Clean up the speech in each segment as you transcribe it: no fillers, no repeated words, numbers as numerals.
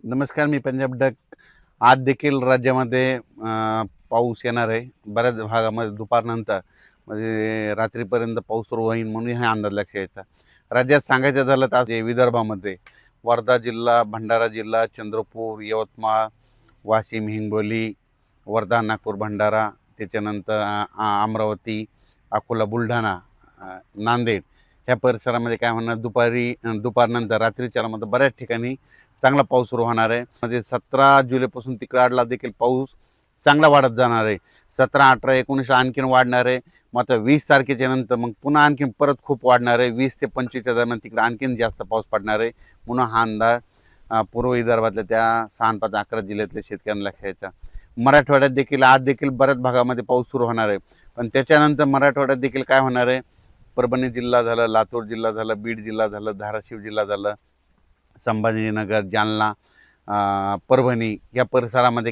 नमस्कार, मी पंजाब डक. आज देखील राज्यामध्ये पाऊस येणार आहे. बऱ्याच भागामध्ये दुपारनंतर म्हणजे रात्रीपर्यंत पाऊस सुरू होईल म्हणून हा अंदाज लक्षात यायचा. राज्यात सांगायचं झालं तर आज विदर्भामध्ये वर्धा जिल्हा, भंडारा जिल्हा, चंद्रपूर, यवतमाळ, वाशिम, हिंगोली, वर्धा, नागपूर, भंडारा, त्याच्यानंतर अमरावती, अकोला, बुलढाणा, नांदेड ह्या परिसरामध्ये काय म्हणणार दुपारनंतर रात्रीच्या मध्ये बऱ्याच ठिकाणी चांगला पाऊस सुरू होणार आहे. म्हणजे 17 जुलैपासून तिकडाडला देखील पाऊस चांगला वाढत जाणार आहे. 17, 18, 19 आणखीन वाढणार आहे. मात्र 20 तारखेच्या नंतर मग पुन्हा आणखीन परत खूप वाढणार आहे. 20 ते 25च्या दरम्यान तिकडे आणखीन जास्त पाऊस पडणार आहे म्हणून हा अंदाज पूर्व विदर्भातल्या त्या 6, 5, 11 जिल्ह्यातल्या शेतकऱ्यांना लक्षात. मराठवाड्यात देखील आज देखील बऱ्याच भागामध्ये पाऊस सुरू होणार आहे. पण त्याच्यानंतर मराठवाड्यात देखील काय होणार आहे, परभणी जिल्हा झालं, लातूर जिल्हा झालं, बीड जिल्हा झालं, धाराशिव जिल्हा झालं, संभाजीनगर, जालना, परभणी या परिसरामध्ये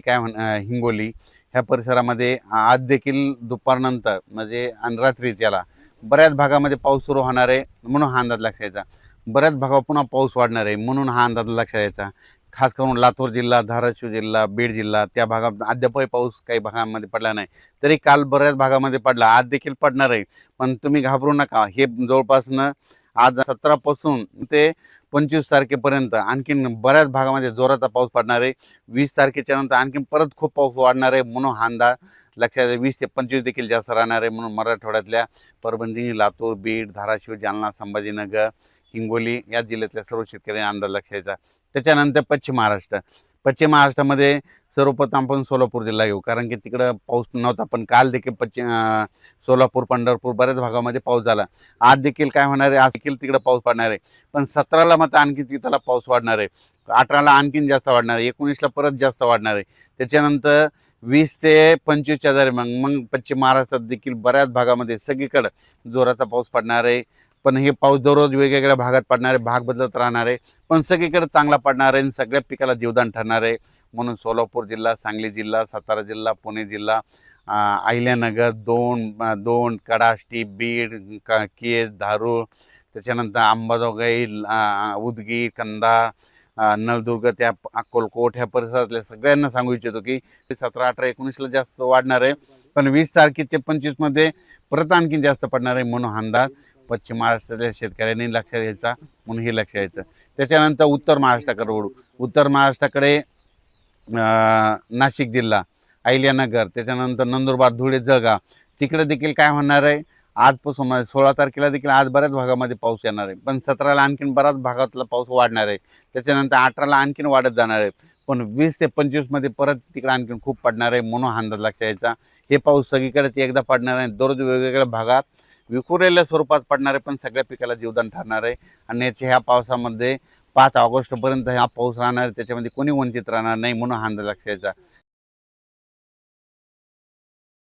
हिंगोली ह्या परिसरामध्ये आज देखील दुपारनंतर म्हणजे आणि रात्रीच्याला बऱ्याच भागामध्ये पाऊस सुरू होणार आहे म्हणून हा अंदाज लक्षात यायचा. बऱ्याच भागावर पुन्हा पाऊस वाढणार आहे म्हणून हा अंदाज लक्षात यायचा. खास करून लातूर जिल्हा, धाराशिव जिल्हा, बीड जिल्हा त्या भागात अद्यापही पाऊस काही भागांमध्ये पडला नाही. तरी काल बऱ्याच भागामध्ये पडला, आज देखील पडणार आहे. पण तुम्ही घाबरू नका. हे जवळपासनं आज 17 पासून ते 25 तारखेपर्यंत आणखीन बऱ्याच भागामध्ये जोराचा पाऊस पडणार आहे. 20 तारखेच्या नंतर आणखीन परत खूप पाऊस वाढणार आहे म्हणून हा अंदाज लक्षात. 20 ते 25 देखील जास्त राहणार आहे म्हणून मराठवाड्यातल्या परभणी, लातूर, बीड, धाराशिव, जालना, संभाजीनगर, हिंगोली या जिल्ह्यातल्या सर्व शेतकऱ्यांनी अंदाज लक्षायचा. त्याच्यानंतर पश्चिम महाराष्ट्रामध्ये सर्वप्रथम आपण सोलापूर जिल्हा घेऊ, कारण की तिकडं पाऊस नव्हता. पण काल देखील सोलापूर, पंढरपूर बऱ्याच भागामध्ये पाऊस झाला. आज देखील काय होणार आहे, आज देखील तिकडं पाऊस पडणार आहे. पण 17ला मात्र आणखी तिथला पाऊस वाढणार आहे. 18ला आणखीन जास्त वाढणार आहे. 19ला परत जास्त वाढणार आहे. त्याच्यानंतर 20 ते 25च्या दरम्यान मग पश्चिम महाराष्ट्रात देखील बऱ्याच भागामध्ये सगळीकडं जोराचा पाऊस पडणार आहे. पण हे पाऊस दररोज वेगवेगळ्या भागात पडणार आहे, भाग बदलत राहणार आहे. पण सगळीकडे चांगला पडणार आहे आणि सगळ्या पिकाला जीवदान ठरणार आहे. म्हणून सोलापूर जिल्हा, सांगली जिल्हा, सातारा जिल्हा, पुणे जिल्हा, अहिल्यानगर, दोन, कडाष्टी, बीड, केज, धारूर, त्याच्यानंतर अंबाजोगाई, उदगीर, कंधार, नळदुर्ग, त्या अक्कलकोट ह्या परिसरातल्या सगळ्यांना सांगू इच्छितो की 17, 18, 19ला जास्त वाढणार आहे. पण 20 तारखेचे 25मध्ये परत आणखीन जास्त पडणार आहे म्हणून अंदाज पश्चिम महाराष्ट्रातल्या शेतकऱ्यांनी लक्षात घ्यायचा म्हणून हे लक्षात यायचं. त्याच्यानंतर उत्तर महाराष्ट्राकडे वळू. उत्तर महाराष्ट्राकडे नाशिक जिल्हा, अहिल्यानगर, त्याच्यानंतर नंदुरबार, धुळे, जळगाव तिकडे देखील काय होणार आहे, आजपासून 16 तारखेला देखील आज बऱ्याच भागामध्ये पाऊस येणार आहे. पण 17ला आणखीन बऱ्याच भागातला पाऊस वाढणार आहे. त्याच्यानंतर 18ला आणखीन वाढत जाणार आहे. पण 20 ते 25मध्ये परत तिकडे आणखीन खूप पडणार आहे म्हणून अंदाज लक्षात यायचा. हे पाऊस सगळीकडे एकदा पडणार आहे, दररोज वेगवेगळ्या भागात विखुरलेल्या स्वरूपात पडणार आहे, पण सगळ्या पिकाला जीवदान ठरणार आहे. आणि ह्या पावसामध्ये 5 ऑगस्टपर्यंत हा पाऊस राहणार आहे. त्याच्यामध्ये कोणी वंचित राहणार नाही म्हणून हा अंदाज लक्षात यायचा.